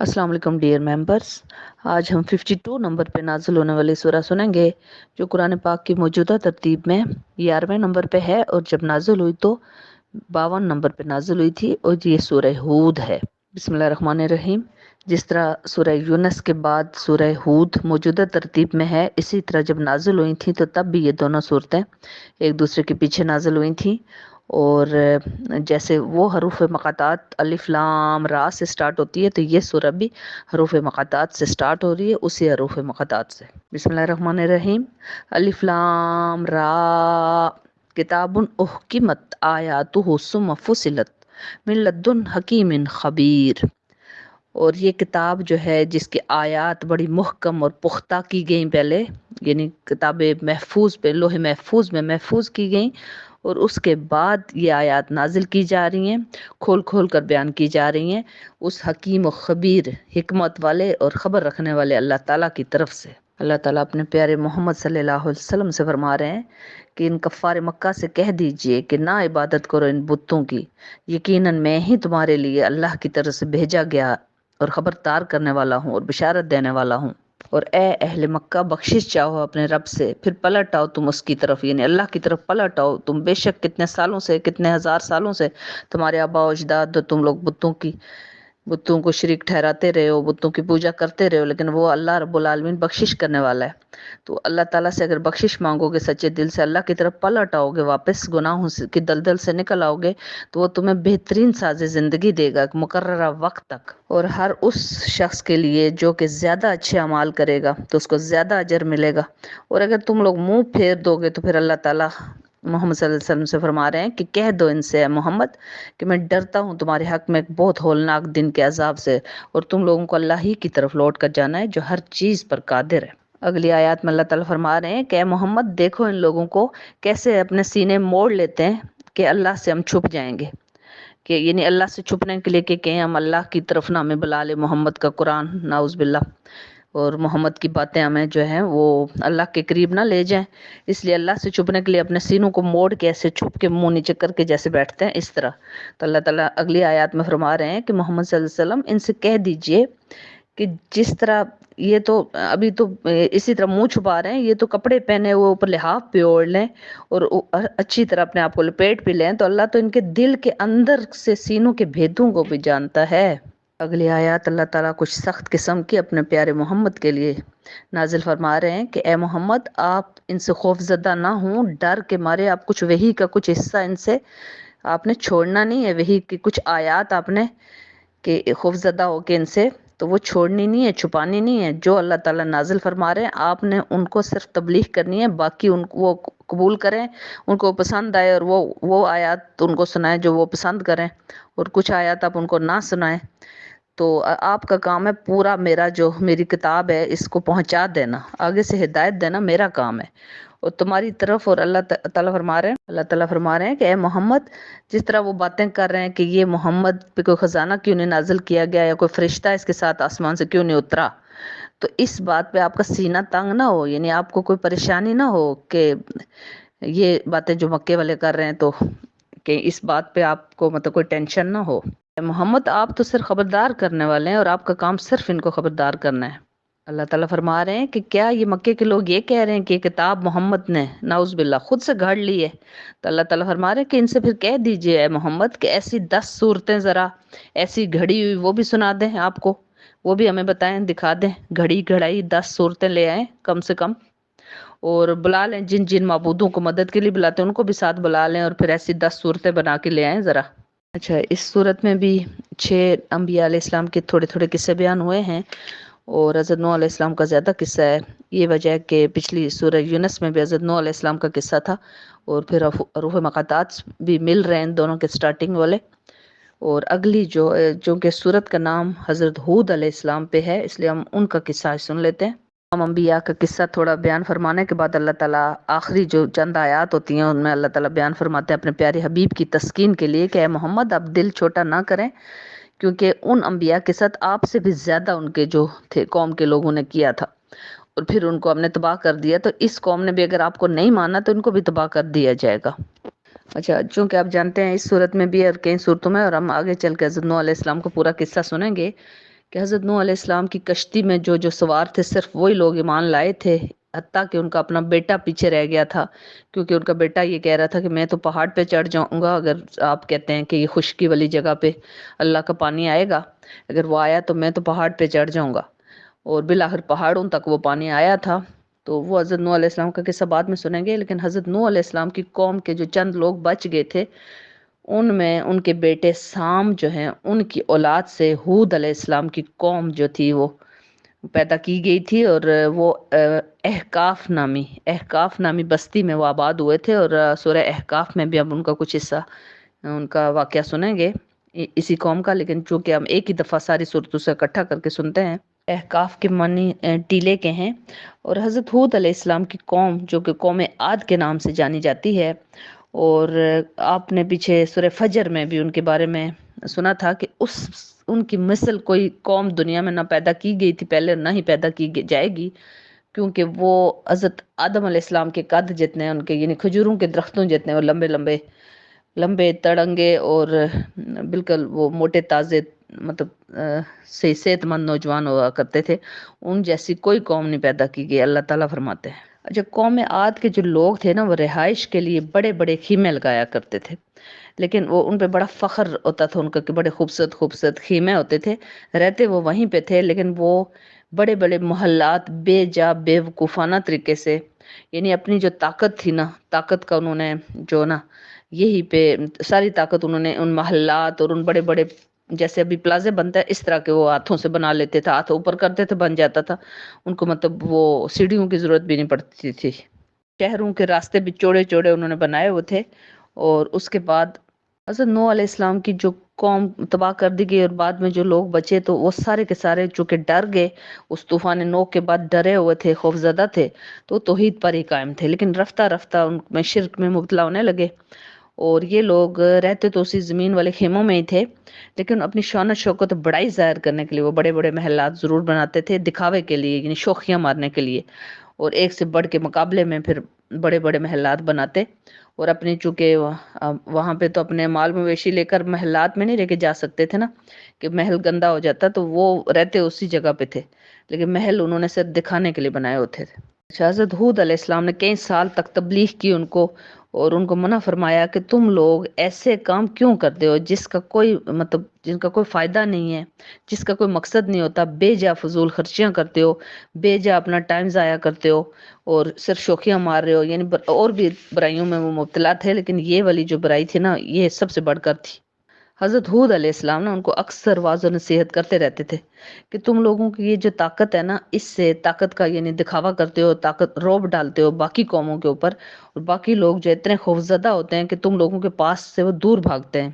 अस्सलाम वालेकुम dear members. आज हम 52 नंबर पे नाज़िल होने वाली सूरा सुनेंगे जो कुरान पाक की मौजूदा तरतीब में 11वें नंबर पे है और जब नाज़िल हुई तो 52 नंबर पे नाज़िल हुई थी और ये सूरह हूद है। बिस्मिल्लाहिर्रहमानिर्रहीम। जिस तरह सूरह यूनस के बाद सूरह हूद मौजूदा तरतीब में है, इसी तरह जब नाज़िल हुई थी तो तब भी ये दोनों सूरतें एक दूसरे के पीछे नाज़िल हुई थी। और जैसे वो हरूफ मक़ातात अलिफ लाम रा से स्टार्ट होती है तो ये सूरह भी हरूफ मक़ातात से स्टार्ट हो रही है, उसी हरूफ मक़ातात से। बिस्मिल्लाहिर्रहमानिर्रहीम। अलिफ लाम रा किताबुन उहकिमत आयातुहु सुम्मा फुसिलत मिन लद्दुन हकीमिन खबीर। और ये किताब जो है जिसकी आयात बड़ी मुहकम और पुख्ता की गई, पहले यानी किताब महफूज पे लोहे महफूज में महफूज की गई और उसके बाद ये आयात नाजिल की जा रही हैं, खोल खोल कर बयान की जा रही हैं उस हकीम और खबीर हिकमत वाले और ख़बर रखने वाले अल्लाह ताला की तरफ से। अल्लाह ताला अपने प्यारे मोहम्मद सल्लल्लाहु अलैहि वसल्लम से फरमा रहे हैं कि इन कफ़ार मक्का से कह दीजिए कि ना इबादत करो इन बुतों की, यकीनन मैं ही तुम्हारे लिए अल्लाह की तरफ से भेजा गया और ख़बरदार करने वाला हूँ और बिशारत देने वाला हूँ। और ए अहले मक्का, बख्शिश चाहो अपने रब से, फिर पलट आओ तुम उसकी तरफ, यानी अल्लाह की तरफ पलट आओ तुम। बेशक कितने सालों से, कितने हजार सालों से तुम्हारे आबा अजदाद तुम लोग बुतों को शरीक ठहराते रहे हो, बुतों की पूजा करते रहे हो, लेकिन वो अल्लाह रब्बुल आलमीन बख्शिश करने वाला है। तो अल्लाह ताला से अगर बख्शिश मांगोगे, सच्चे दिल से अल्लाह की तरफ पलट आओगे, वापस गुनाहों की दलदल से निकल आओगे, तो वो तुम्हें बेहतरीन साज़े ज़िंदगी देगा मुकर्ररा वक्त तक। और हर उस शख्स के लिए जो कि ज़्यादा अच्छे अमाल करेगा तो उसको ज़्यादा अजर मिलेगा। और अगर तुम लोग मुंह फेर दोगे तो फिर अल्लाह ताला मोहम्मद सल्लल्लाहु अलैहि वसल्लम से फरमा रहे हैं कि कह दो इनसे मोहम्मद कि मैं डरता हूँ तुम्हारे हक में एक बहुत होलनाक दिन के अजाब से, और तुम लोगों को अल्लाह ही की तरफ लौट कर जाना है जो हर चीज़ पर कादिर है। अगली आयत में अल्लाह ताला फरमा रहे हैं कि मोहम्मद देखो इन लोगों को कैसे अपने सीने मोड़ लेते हैं कि अल्लाह से हम छुप जाएंगे, कि यानी अल्लाह से छुपने के लिए कि कहें हम अल्लाह की तरफ ना हमें बुला ले मोहम्मद का कुरान, नाउज़ बिल्लाह, और मोहम्मद की बातें हमें जो है वो अल्लाह के करीब ना ले जाएं, इसलिए अल्लाह से छुपने के लिए अपने सीनों को मोड़ के ऐसे छुप के मुंह नीचे करके जैसे बैठते हैं इस तरह। तो अल्लाह ताला अगली आयत में फरमा रहे हैं कि मोहम्मद सल्लल्लाहु अलैहि वसल्लम इनसे कह दीजिए कि जिस तरह ये तो अभी तो इसी तरह मुंह छुपा रहे हैं, ये तो कपड़े पहने हुए ऊपर लिहाफ पे ओढ़ लें और अच्छी तरह अपने आप को लपेट भी लें, तो अल्लाह तो इनके दिल के अंदर से सीनों के भेदों को भी जानता है। अगली आयत अल्लाह ताला कुछ सख्त किस्म की अपने प्यारे मोहम्मद के लिए नाजिल फरमा रहे हैं कि ए मोहम्मद आप इनसे खौफजदा ना हों, डर के मारे आप कुछ वही का कुछ हिस्सा इनसे आपने छोड़ना नहीं है, वही की कुछ आयत आपने कि खौफजदा होके इनसे तो वो छोड़नी नहीं है, छुपानी नहीं है। जो अल्लाह ताला नाजिल फरमा रहे हैं आपने उनको सिर्फ तबलीग करनी है, बाकी उनको वो कबूल करें, उनको पसंद आए और वो आयत उनको सुनाएं जो वो पसंद करें, और कुछ आयत आप उनको ना सुनाएं। तो आपका काम है पूरा, मेरी किताब है इसको पहुंचा देना, आगे से हिदायत देना मेरा काम है और तुम्हारी तरफ। और अल्लाह ताला फरमा रहे हैं कि ए मोहम्मद, जिस तरह वो बातें कर रहे हैं कि ये मोहम्मद पे कोई खजाना क्यों नहीं नाजिल किया गया या कोई फरिश्ता इसके साथ आसमान से क्यों नहीं उतरा, तो इस बात पे आपका सीना तंग ना हो, यानी आपको कोई परेशानी ना हो कि ये बातें जो मक्के वाले कर रहे हैं, तो कि इस बात पे आपको मतलब कोई टेंशन ना हो। मोहम्मद आप तो सिर्फ खबरदार करने वाले हैं और आपका काम सिर्फ इनको खबरदार करना है। अल्लाह ताला फरमा रहे हैं कि क्या ये मक्के के लोग ये कह रहे हैं कि ये किताब मोहम्मद ने नाउज़ बिल्लाह खुद से घड़ ली है। तो अल्लाह ताला फरमा रहे हैं कि इनसे फिर कह दीजिए ए मोहम्मद कि ऐसी 10 सूरतें ज़रा ऐसी घड़ी हुई वो भी सुना दें आपको, वो भी हमें बताएं, दिखा दें, घड़ी घड़ाई 10 सूरतें ले आए कम से कम, और बुला लें जिन जिन माबूदों को मदद के लिए बुलाते हैं उनको भी साथ बुला लें, और फिर ऐसी 10 सूरतें बना के ले आएं ज़रा। अच्छा, इस सूरत में भी 6 अम्बिया अलैहिस्सलाम के थोड़े थोड़े किस्से बयान हुए हैं और हज़रत नूह अलैहिस्सलाम का ज़्यादा किस्सा है। ये वजह है कि पिछली सूरह यूनस में भी हज़रत नूह अलैहिस्सलाम का किस्सा था और फिर रूह मक़ातात भी मिल रहे हैं इन दोनों के स्टार्टिंग वाले। और अगली जो कि सूरत का नाम हज़रत हूद अलैहिस्सलाम पे है, इसलिए हम उनका किस्सा सुन लेते हैं। हम अम्बिया का किस्सा थोड़ा बयान फरमाने के बाद अल्लाह ताला आखिरी जो चंद आयात होती हैं उनमें अल्लाह ताला बयान फरमाते हैं अपने प्यारे हबीब की तस्कीन के लिए कि मोहम्मद आप दिल छोटा ना करें, क्योंकि उन अम्बिया के साथ आपसे भी ज़्यादा उनके जो थे कौम के लोगों ने किया था और फिर उनको हमने तबाह कर दिया, तो इस कौम ने भी अगर आपको नहीं माना तो इनको भी तबाह कर दिया जाएगा। अच्छा, चूँकि आप जानते हैं इस सूरत में भी और कई सूरतों में, और हम आगे चल के हज़रत नूह अलैहिस्सलाम का पूरा किस्सा सुनेंगे کہ حضرت نوح علیہ السلام کی کشتی میں جو جو سوار تھے صرف وہی لوگ ایمان لائے تھے، حتیٰ کہ ان کا اپنا بیٹا پیچھے رہ گیا تھا، کیونکہ ان کا بیٹا یہ کہہ رہا تھا کہ میں تو پہاڑ پہ چڑھ جاؤں گا اگر آپ کہتے ہیں کہ یہ خشکی والی جگہ پہ اللہ کا پانی آئے گا، اگر وہ آیا تو میں تو پہاڑ پہ چڑھ جاؤں گا۔ اور بالآخر پہاڑوں تک وہ پانی آیا تھا۔ تو وہ حضرت نوح علیہ السلام کا قصہ بعد میں سنیں گے، لیکن حضرت نوح علیہ السلام کی قوم کے جو چند لوگ بچ گئے تھے، ان میں ان کے بیٹے سام جو ہیں ان کی اولاد سے ہود علیہ السلام کی قوم جو تھی وہ پیدا کی گئی تھی، اور وہ احقاف نامی بستی میں وہ آباد ہوئے تھے، اور سورہ احقاف میں بھی اب ان کا کچھ حصہ ان کا واقعہ سنیں گے اسی قوم کا، لیکن چونکہ ہم ایک ہی دفعہ ساری صورتوں سے اکٹھا کر کے سنتے ہیں۔ احقاف کے معنی ٹیلے کے ہیں، اور حضرت ہود علیہ السلام کی قوم جو کہ قوم عاد کے نام سے جانی جاتی ہے، اور آپ نے پیچھے سورہ فجر میں بھی ان کے بارے میں سنا تھا کہ ان کی مثل کوئی قوم دنیا میں نہ پیدا کی گئی تھی پہلے، نہ ہی پیدا کی جائے گی، کیونکہ وہ حضرت آدم علیہ السلام کے قد جتنے، ان کے یعنی کھجوروں کے درختوں جتنے، اور لمبے لمبے لمبے تڑنگے، اور بالکل وہ موٹے تازے، مطلب سے صحت مند نوجوان ہوا کرتے تھے، ان جیسی کوئی قوم نہیں پیدا کی گئی، اللہ تعالیٰ فرماتے ہیں۔ اچھا، قوم عاد کے جو لوگ تھے نا، وہ رہائش کے لیے بڑے بڑے خیمے لگایا کرتے تھے، لیکن وہ ان پہ بڑا فخر ہوتا تھا ان کا کہ بڑے خوبصورت خوبصورت خیمے ہوتے تھے، رہتے وہ وہیں پہ تھے، لیکن وہ بڑے بڑے محلات بے جا بے وقوفانہ طریقے سے، یعنی اپنی جو طاقت تھی نا، طاقت کا انہوں نے جو نا یہی پہ ساری طاقت انہوں نے ان محلات اور ان بڑے بڑے، جیسے ابھی پلازے بنتا ہے اس طرح کے، وہ ہاتھوں سے بنا لیتے تھے، ہاتھ اوپر کرتے تھے بن جاتا تھا ان کو، مطلب وہ سیڑھیوں کی ضرورت بھی نہیں پڑتی تھی، شہروں کے راستے بھی چوڑے چوڑے انہوں نے بنائے ہوئے تھے۔ اور اس کے بعد حضرت نوح علیہ السلام کی جو قوم تباہ کر دی گئی، اور بعد میں جو لوگ بچے تو وہ سارے کے سارے چونکہ ڈر گئے، اس طوفان نوح کے بعد ڈرے ہوئے تھے، خوفزدہ تھے، تو توحید پر ہی قائم تھے، لیکن رفتہ رفتہ ان میں شرک میں مبتلا ہونے لگے، اور یہ لوگ رہتے تو اسی زمین والے خیموں میں ہی تھے، لیکن اپنی شان و شوکت بڑائی ظاہر کرنے کے لیے وہ بڑے بڑے محلات ضرور بناتے تھے، دکھاوے کے لیے، یعنی شوخیاں مارنے کے لیے، اور ایک سے بڑھ کے مقابلے میں پھر بڑے بڑے محلات بناتے، اور اپنی چونکہ وہاں پہ تو اپنے مال مویشی لے کر محلات میں نہیں لے کے جا سکتے تھے نا، کہ محل گندا ہو جاتا، تو وہ رہتے اسی جگہ پہ تھے، لیکن محل انہوں نے صرف دکھانے کے لیے بنائے ہوتے تھے۔ حضرت ہود علیہ السلام نے کئی سال تک تبلیغ کی ان کو، اور ان کو منع فرمایا کہ تم لوگ ایسے کام کیوں کرتے ہو جس کا کوئی مطلب، جن کا کوئی فائدہ نہیں ہے، جس کا کوئی مقصد نہیں ہوتا، بے جا فضول خرچیاں کرتے ہو، بے جا اپنا ٹائم ضائع کرتے ہو، اور صرف شوخیاں مار رہے ہو، یعنی اور بھی برائیوں میں وہ مبتلا تھے، لیکن یہ والی جو برائی تھی نا، یہ سب سے بڑھ کر تھی۔ حضرت ہود علیہ السلام نے ان کو اکثر واضح و نصیحت کرتے رہتے تھے کہ تم لوگوں کی یہ جو طاقت ہے نا، اس سے طاقت کا یعنی دکھاوا کرتے ہو، طاقت روب ڈالتے ہو باقی قوموں کے اوپر، اور باقی لوگ جو اتنے خوفزدہ ہوتے ہیں کہ تم لوگوں کے پاس سے وہ دور بھاگتے ہیں،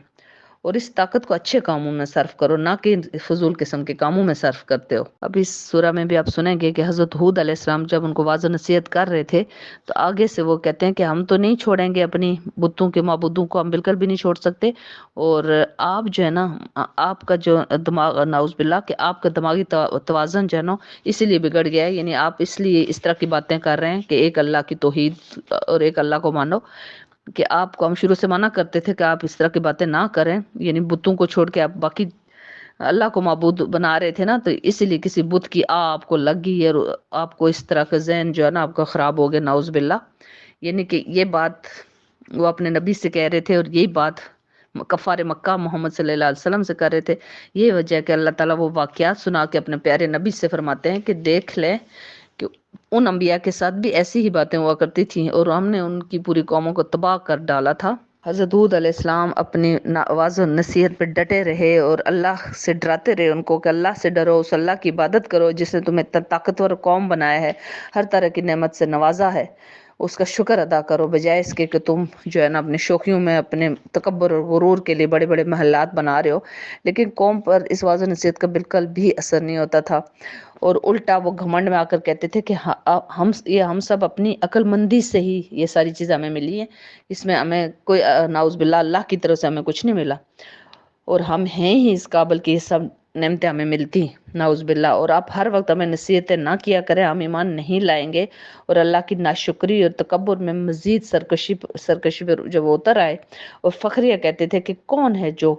اور اس طاقت کو اچھے کاموں میں صرف کرو، نہ کہ فضول قسم کے کاموں میں صرف کرتے ہو۔ اب اس سورہ میں بھی آپ سنیں گے کہ حضرت ہود علیہ السلام جب ان کو واضح نصیحت کر رہے تھے، تو آگے سے وہ کہتے ہیں کہ ہم تو نہیں چھوڑیں گے اپنی بتوں کے معبودوں کو، ہم بالکل بھی نہیں چھوڑ سکتے، اور آپ جو ہے نا، آپ کا جو دماغ، نعوذ باللہ، کہ آپ کا دماغی توازن جو ہے نا اسی لیے بگڑ گیا ہے، یعنی آپ اس لیے اس طرح کی باتیں کر رہے ہیں کہ ایک اللہ کی توحید اور ایک اللہ کو مانو، کہ آپ کو ہم شروع سے منع کرتے تھے کہ آپ اس طرح کی باتیں نہ کریں، یعنی بتوں کو چھوڑ کے آپ باقی اللہ کو معبود بنا رہے تھے نا، تو اسی لیے کسی بت کی آپ کو لگ گئی، اور آپ کو اس طرح کا ذہن جو ہے نا آپ کا خراب ہو گیا، نعوذ باللہ، یعنی کہ یہ بات وہ اپنے نبی سے کہہ رہے تھے، اور یہی بات کفار مکہ محمد صلی اللہ علیہ وسلم سے کر رہے تھے۔ یہ وجہ ہے کہ اللہ تعالیٰ وہ واقعات سنا کے اپنے پیارے نبی سے فرماتے ہیں کہ دیکھ لیں کہ ان انبیاء کے ساتھ بھی ایسی ہی باتیں ہوا کرتی تھیں، اور ہم نے ان کی پوری قوموں کو تباہ کر ڈالا تھا۔ حضرت ہود علیہ السلام اپنی واضح و نصیحت پہ ڈٹے رہے، اور اللہ سے ڈراتے رہے ان کو کہ اللہ سے ڈرو، اس اللہ کی عبادت کرو جس نے تمہیں طاقتور قوم بنایا ہے، ہر طرح کی نعمت سے نوازا ہے، اس کا شکر ادا کرو، بجائے اس کے کہ تم جو ہے نا اپنے شوخیوں میں اپنے تکبر اور غرور کے لیے بڑے بڑے محلات بنا رہے ہو۔ لیکن قوم پر اس واضح نصیحت کا بالکل بھی اثر نہیں ہوتا تھا، اور الٹا وہ گھمنڈ میں آ کر کہتے تھے کہ ہم سب اپنی عقل مندی سے ہی یہ ساری چیزیں ہمیں ملی ہیں، اس میں ہمیں کوئی نعوذ باللہ اللہ کی طرف سے ہمیں کچھ نہیں ملا، اور ہم ہیں ہی اس قابل کہ یہ سب नेमतें हमें मिलती, नाउज़ बिल्ला। और आप हर वक्त हमें नसीहतें ना किया करें, हम ईमान नहीं लाएंगे और अल्लाह की नाशुक्री और तकब्बुर में मजीद सरकशी पर जब वो उतर आए और फखरिया कहते थे कि कौन है जो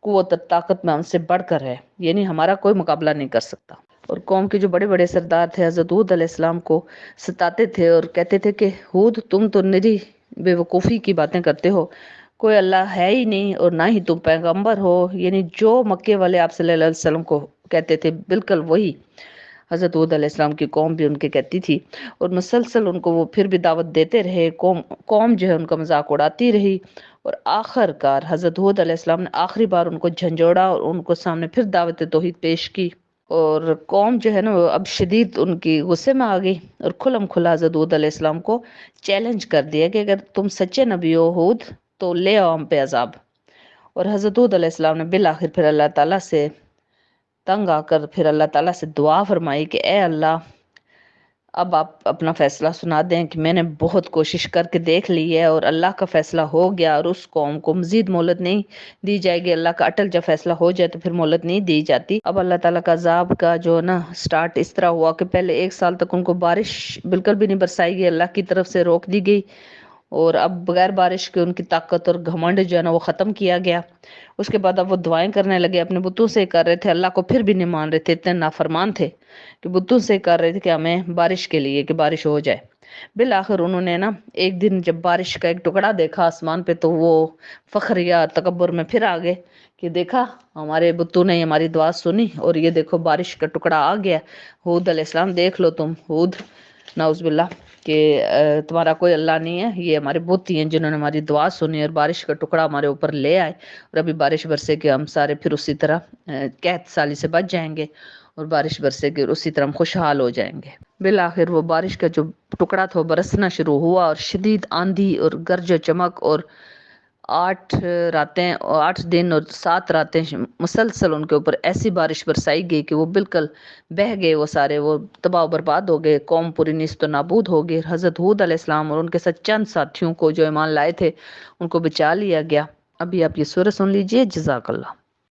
कुव्वत और ताकत में हमसे बढ़कर है, यानी हमारा कोई मुकाबला नहीं कर सकता। और कौम के जो बड़े बड़े सरदार थे हज़रत हूद अलैहिस्सलाम को सताते थे और कहते थे कि हूद तुम तो निरी बेवकूफ़ी की बातें करते हो, कोई अल्लाह है ही नहीं और ना ही तुम पैगंबर हो, यानी जो मक्के वाले आप सल्लल्लाहु अलैहि वसल्लम को कहते थे बिल्कुल वही हज़रत हूद अलैहिस्सलाम की कौम भी उनके कहती थी। और मुसलसल उनको वो फिर भी दावत देते रहे, कौम कौम जो है उनका मजाक उड़ाती रही। और आखिरकार हज़रत हूद अलैहिस्सलाम ने आखिरी बार उनको झंझोड़ा और उनको सामने फिर दावत तौहीद पेश की। और कौम जो है ना वो अब शदीद उनकी गुस्से में आ गई और खुल्लम खुला हज़रत हूद अलैहिस्सलाम को चैलेंज कर दिया कि अगर तुम सच्चे नबी हो हूद तो ले आओ हम पे अजाब। और हज़रत हूद अलैहिस्सलाम ने बिल आखिर फिर अल्लाह ताला से तंग आकर फिर अल्लाह ताला से दुआ फरमाई कि ए अल्लाह, अब आप अपना फैसला सुना दें कि मैंने बहुत कोशिश करके देख ली है और अल्लाह का फैसला हो गया और उस कौम को मजीद मोहलत नहीं दी जाएगी। अल्लाह का अटल जब फैसला हो जाए तो फिर मोहलत नहीं दी जाती। अब अल्लाह ताला का अजाब का जो ना स्टार्ट इस तरह हुआ कि पहले 1 साल तक उनको बारिश बिल्कुल भी नहीं बरसाई गई, अल्लाह की तरफ से रोक दी गई। और अब बगैर बारिश के उनकी ताकत और घमंड जो है ना वो ख़त्म किया गया। उसके बाद अब वो दुआएं करने लगे, अपने बुतों से कर रहे थे, अल्लाह को फिर भी नहीं मान रहे थे, इतने नाफरमान थे कि बुतों से कर रहे थे कि हमें बारिश के लिए कि बारिश हो जाए। बिल आखिर उन्होंने ना एक दिन जब बारिश का एक टुकड़ा देखा आसमान पे तो वो फख्र या तकब्बुर में फिर आ गए कि देखा हमारे बुतों ने हमारी दुआ सुनी और ये देखो बारिश का टुकड़ा आ गया। हूद अलैहिस्सलाम देख लो तुम हूद, नाउज़ुबिल्लाह, कि तुम्हारा कोई अल्लाह नहीं है, ये हमारे बुत ही हैं जिन्होंने हमारी दुआ सुनी और बारिश का टुकड़ा हमारे ऊपर ले आए और अभी बारिश बरसे के हम सारे फिर उसी तरह कहत साली से बच जाएंगे और बारिश बरसे के उसी तरह हम खुशहाल हो जाएंगे। बिल आखिर वो बारिश का जो टुकड़ा था वो बरसना शुरू हुआ और शदीद आंधी और गरज चमक और 8 दिन और 7 रातें मुसलसल उनके ऊपर ऐसी बारिश बरसाई गई कि वो बिल्कुल बह गए, वो सारे वो तबाह बर्बाद हो गए, कौम पूरी नीस्त नाबूद हो गई। हज़रत हूद अलैहिस्सलाम और उनके साथ चंद साथियों को जो ईमान लाए थे उनको बचा लिया गया। अभी आप ये सूरह सुन लीजिए। जज़ाकल्लाह।